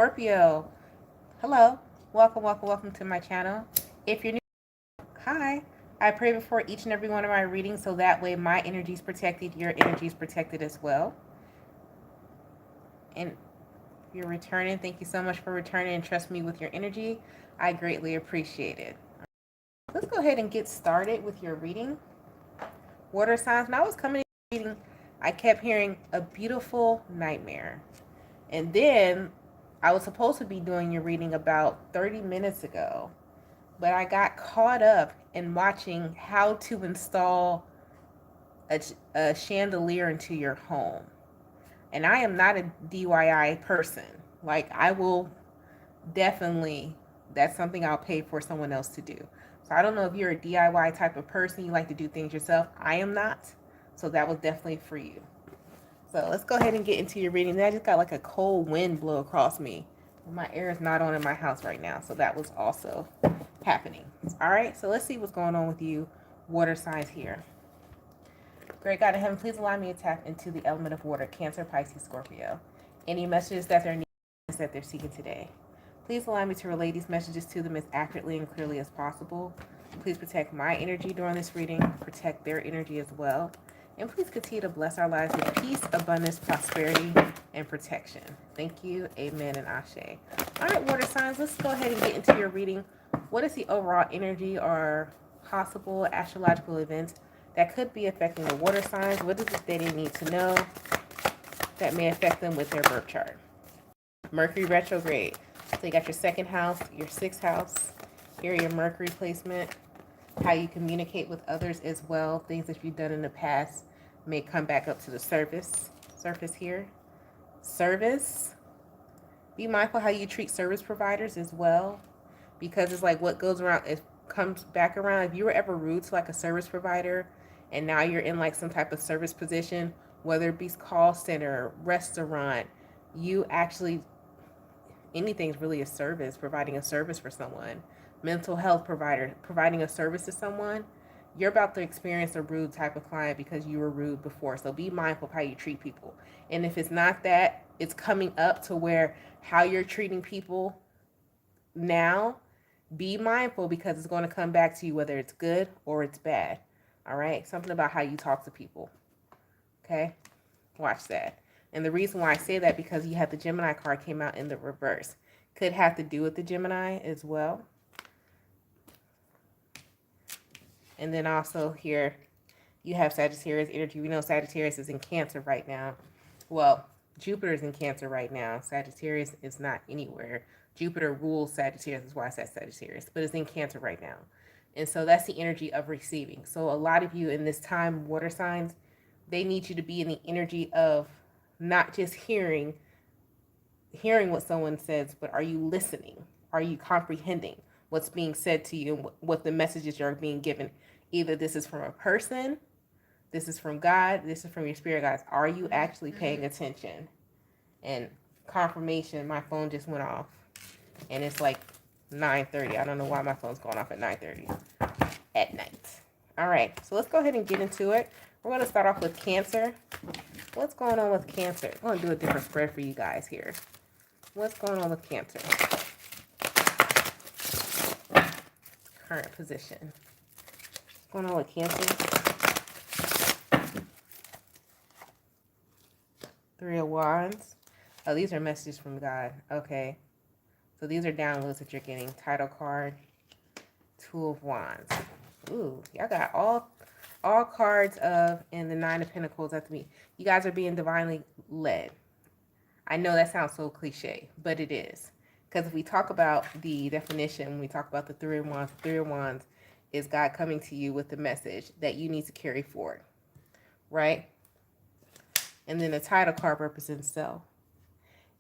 Scorpio. Hello. Welcome, welcome, welcome to my channel. If you're new, hi. I pray before each and every one of my readings so that way my energy is protected, your energy is protected as well. And if you're returning, thank you so much for returning and trust me with your energy. I greatly appreciate it. Let's go ahead and get started with your reading. Water signs. When I was coming in reading, I kept hearing a beautiful nightmare. And then I was supposed to be doing your reading about 30 minutes ago, but I got caught up in watching how to install a chandelier into your home. And I am not a DIY person. Like, I will definitely, that's something I'll pay for someone else to do. So I don't know if you're a DIY type of person, you like to do things yourself. I am not. So that was definitely for you. So let's go ahead and get into your reading. I just got like a cold wind blow across me. My air is not on in my house right now, so that was also happening. All right, so let's see what's going on with you, water signs here. Great God in heaven, please allow me to tap into the element of water, Cancer, Pisces, Scorpio. Any messages that they're needing, that they're seeking today. Please allow me to relay these messages to them as accurately and clearly as possible. Please protect my energy during this reading, protect their energy as well. And please continue to bless our lives with peace, abundance, prosperity, and protection. Thank you. Amen and Ashe. All right, water signs, let's go ahead and get into your reading. What is the overall energy or possible astrological events that could be affecting the water signs? What is it that they need to know that may affect them with their birth chart? Mercury retrograde. So you got your second house, your sixth house. Here, your Mercury placement. How you communicate with others as well. Things that you've done in the past may come back up to the surface here. Service. Be mindful how you treat service providers as well, because it's like what goes around, it comes back around. If you were ever rude to like a service provider and now you're in like some type of service position, whether it be call center, restaurant, you actually, anything's really a service, providing a service for someone. Mental health provider, providing a service to someone, you're about to experience a rude type of client because you were rude before. So be mindful of how you treat people. And if it's not that, it's coming up to where how you're treating people now, be mindful because it's going to come back to you whether it's good or it's bad. All right? Something about how you talk to people. Okay? Watch that. And the reason why I say that, because you have the Gemini card came out in the reverse. Could have to do with the Gemini as well. And then also here, you have Sagittarius energy. We know Sagittarius is in Cancer right now. Well, Jupiter is in Cancer right now. Sagittarius is not anywhere. Jupiter rules Sagittarius. That's why I said Sagittarius. But it's in Cancer right now. And so that's the energy of receiving. So a lot of you in this time, water signs, they need you to be in the energy of not just hearing what someone says, but are you listening? Are you comprehending what's being said to you and what the messages are being given? Either this is from a person, this is from God, this is from your spirit guides. Are you actually paying attention? And confirmation, my phone just went off. And it's like 9:30. I don't know why my phone's going off at 9:30 at night. All right, so let's go ahead and get into it. We're going to start off with Cancer. What's going on with Cancer? I'm going to do a different spread for you guys here. What's going on with Cancer? Current position. What's going on with Cancer? Three of Wands. Oh, these are messages from God. Okay. So these are downloads that you're getting. Title card. Two of Wands. Ooh, y'all got all cards of, and the Nine of Pentacles at the meet. You guys are being divinely led. I know that sounds so cliche, but it is. Because if we talk about the definition, when we talk about the Three of Wands is God coming to you with the message that you need to carry forward, right? And then the title card represents self.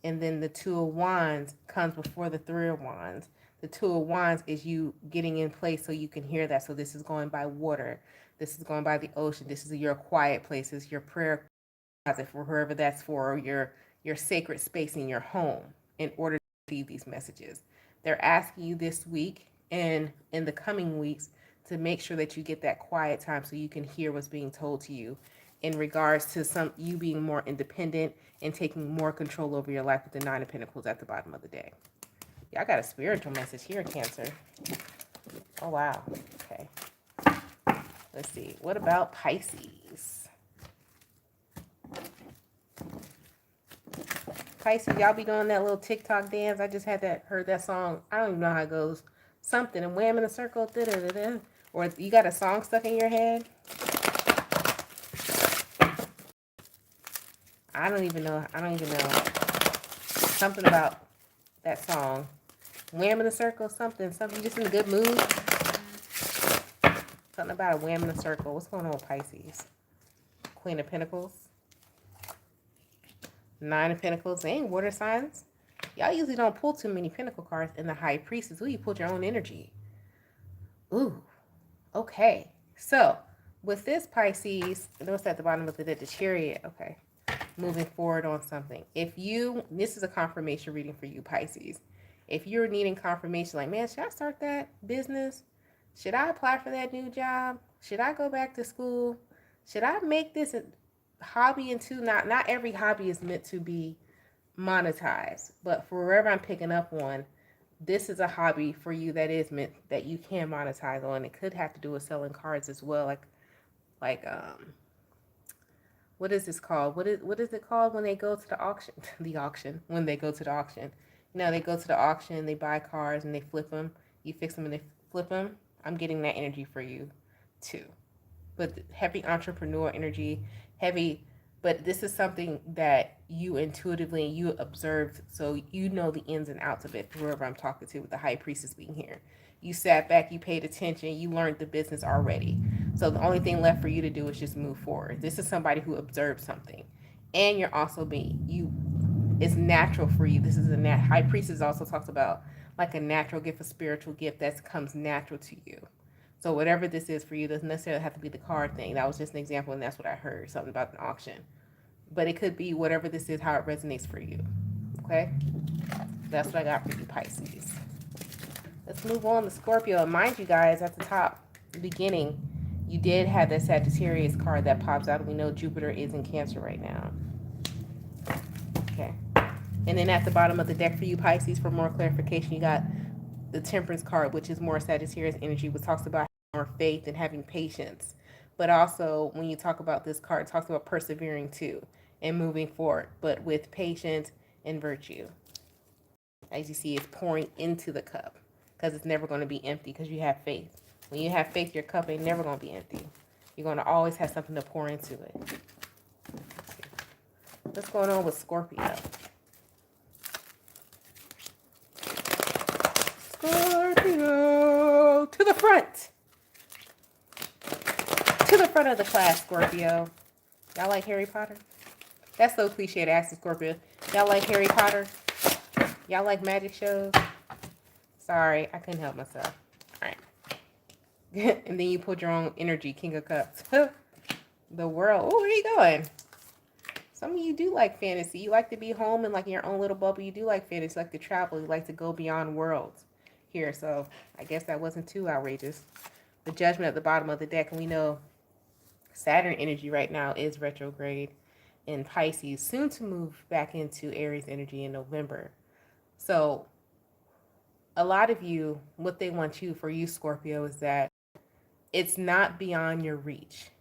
And then the Two of Wands comes before the Three of Wands. The Two of Wands is you getting in place so you can hear that. So this is going by water. This is going by the ocean. This is your quiet places, your prayer closet, for whoever that's for, your sacred space in your home in order to receive these messages. They're asking you this week and in the coming weeks to make sure that you get that quiet time so you can hear what's being told to you in regards to you being more independent and taking more control over your life with the Nine of Pentacles at the bottom of the deck. Yeah, I got a spiritual message here, Cancer. Oh, wow. Okay. Let's see. What about Pisces? Pisces, y'all be doing that little TikTok dance. I just heard that song. I don't even know how it goes. Something and wham in a circle. Da -da -da -da. Or you got a song stuck in your head. I don't even know. Something about that song. Wham in a circle, something. You just in a good mood. Something about a wham in a circle. What's going on with Pisces? Queen of Pentacles. Nine of Pentacles. They ain't water signs. Y'all usually don't pull too many Pentacle cards in the High Priestess. Ooh, you pulled your own energy. Ooh. Okay. So, with this Pisces, notice at the bottom of the Chariot. Okay. Moving forward on something. This is a confirmation reading for you, Pisces. If you're needing confirmation, like, man, should I start that business? Should I apply for that new job? Should I go back to school? Should I make this a hobby into, not every hobby is meant to be monetized, but for wherever I'm picking up on, this is a hobby for you that is meant that you can monetize on. It could have to do with selling cards as well, like what is this called? What is it called when they go to the auction? When they go to the auction. They go to the auction, they buy cars and they flip them. You fix them and they flip them. I'm getting that energy for you too. But heavy entrepreneur energy, but this is something that you intuitively, you observed, so you know the ins and outs of it, whoever I'm talking to, with the High Priestess being here. You sat back, you paid attention, you learned the business already. So the only thing left for you to do is just move forward. This is somebody who observed something. And you're also it's natural for you. This is High Priestess also talks about like a natural gift, a spiritual gift that comes natural to you. So whatever this is for you, doesn't necessarily have to be the card thing. That was just an example, and that's what I heard, something about an auction. But it could be whatever this is, how it resonates for you. Okay? That's what I got for you, Pisces. Let's move on to Scorpio. And mind you guys, at the top, the beginning, you did have that Sagittarius card that pops out. We know Jupiter is in Cancer right now. Okay. And then at the bottom of the deck for you, Pisces, for more clarification, you got the Temperance card, which is more Sagittarius energy, which talks about more faith and having patience. But also, when you talk about this card, it talks about persevering too and moving forward, but with patience and virtue. As you see, it's pouring into the cup because it's never going to be empty because you have faith. When you have faith, your cup ain't never going to be empty. You're going to always have something to pour into it. What's going on with Scorpio? Scorpio, to the front. To the front of the class, Scorpio. Y'all like Harry Potter? That's so cliche to ask the Scorpio. Y'all like Harry Potter? Y'all like magic shows? Sorry, I couldn't help myself. All right. And then you put your own energy, King of Cups. The world. Oh, where are you going? Some of you do like fantasy. You like to be home and like in your own little bubble. You do like fantasy. You like to travel. You like to go beyond worlds here. So I guess that wasn't too outrageous. The Judgment at the bottom of the deck. And we know Saturn energy right now is retrograde in Pisces, soon to move back into Aries energy in November. So a lot of you, what they want for you, Scorpio, is that it's not beyond your reach.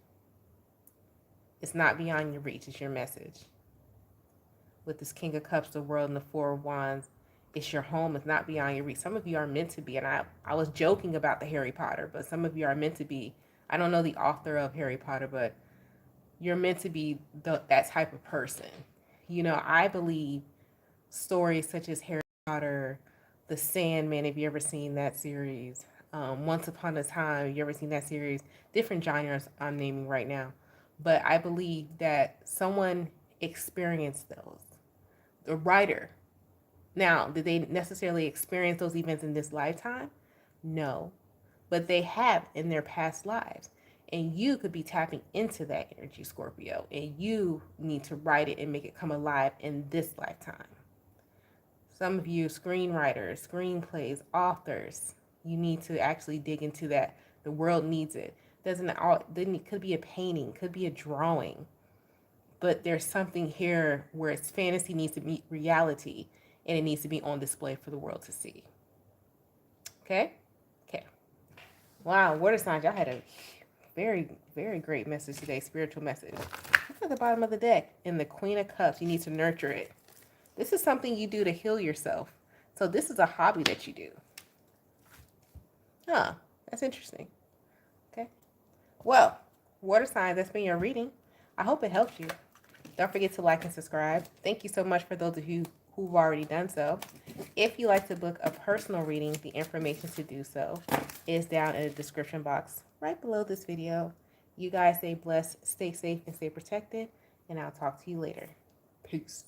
It's not beyond your reach. It's your message. With this King of Cups, the World, and the Four of Wands, it's your home. It's not beyond your reach. Some of you are meant to be, and I was joking about the Harry Potter, but some of you are meant to be. I don't know the author of Harry Potter, but you're meant to be that type of person. I believe stories such as Harry Potter, The Sandman, if you ever seen that series, Once Upon a Time, you ever seen that series? Different genres I'm naming right now. But I believe that someone experienced those. The writer. Now, did they necessarily experience those events in this lifetime? No. But they have in their past lives. And you could be tapping into that energy, Scorpio. And you need to write it and make it come alive in this lifetime. Some of you screenwriters, screenplays, authors, you need to actually dig into that. The world needs it. Then it could be a painting, could be a drawing, but there's something here where it's fantasy needs to meet reality, and it needs to be on display for the world to see. Okay? Okay. Wow, water signs, y'all had a very, very great message today, spiritual message. Look at the bottom of the deck. In the Queen of Cups, you need to nurture it. This is something you do to heal yourself. So this is a hobby that you do. Huh, that's interesting. Okay. Well, water signs, that's been your reading. I hope it helped you. Don't forget to like and subscribe. Thank you so much for those of you who've already done so. If you like to book a personal reading, the information to do so is down in the description box right below this video. You guys stay blessed, stay safe, and stay protected, and I'll talk to you later. Peace.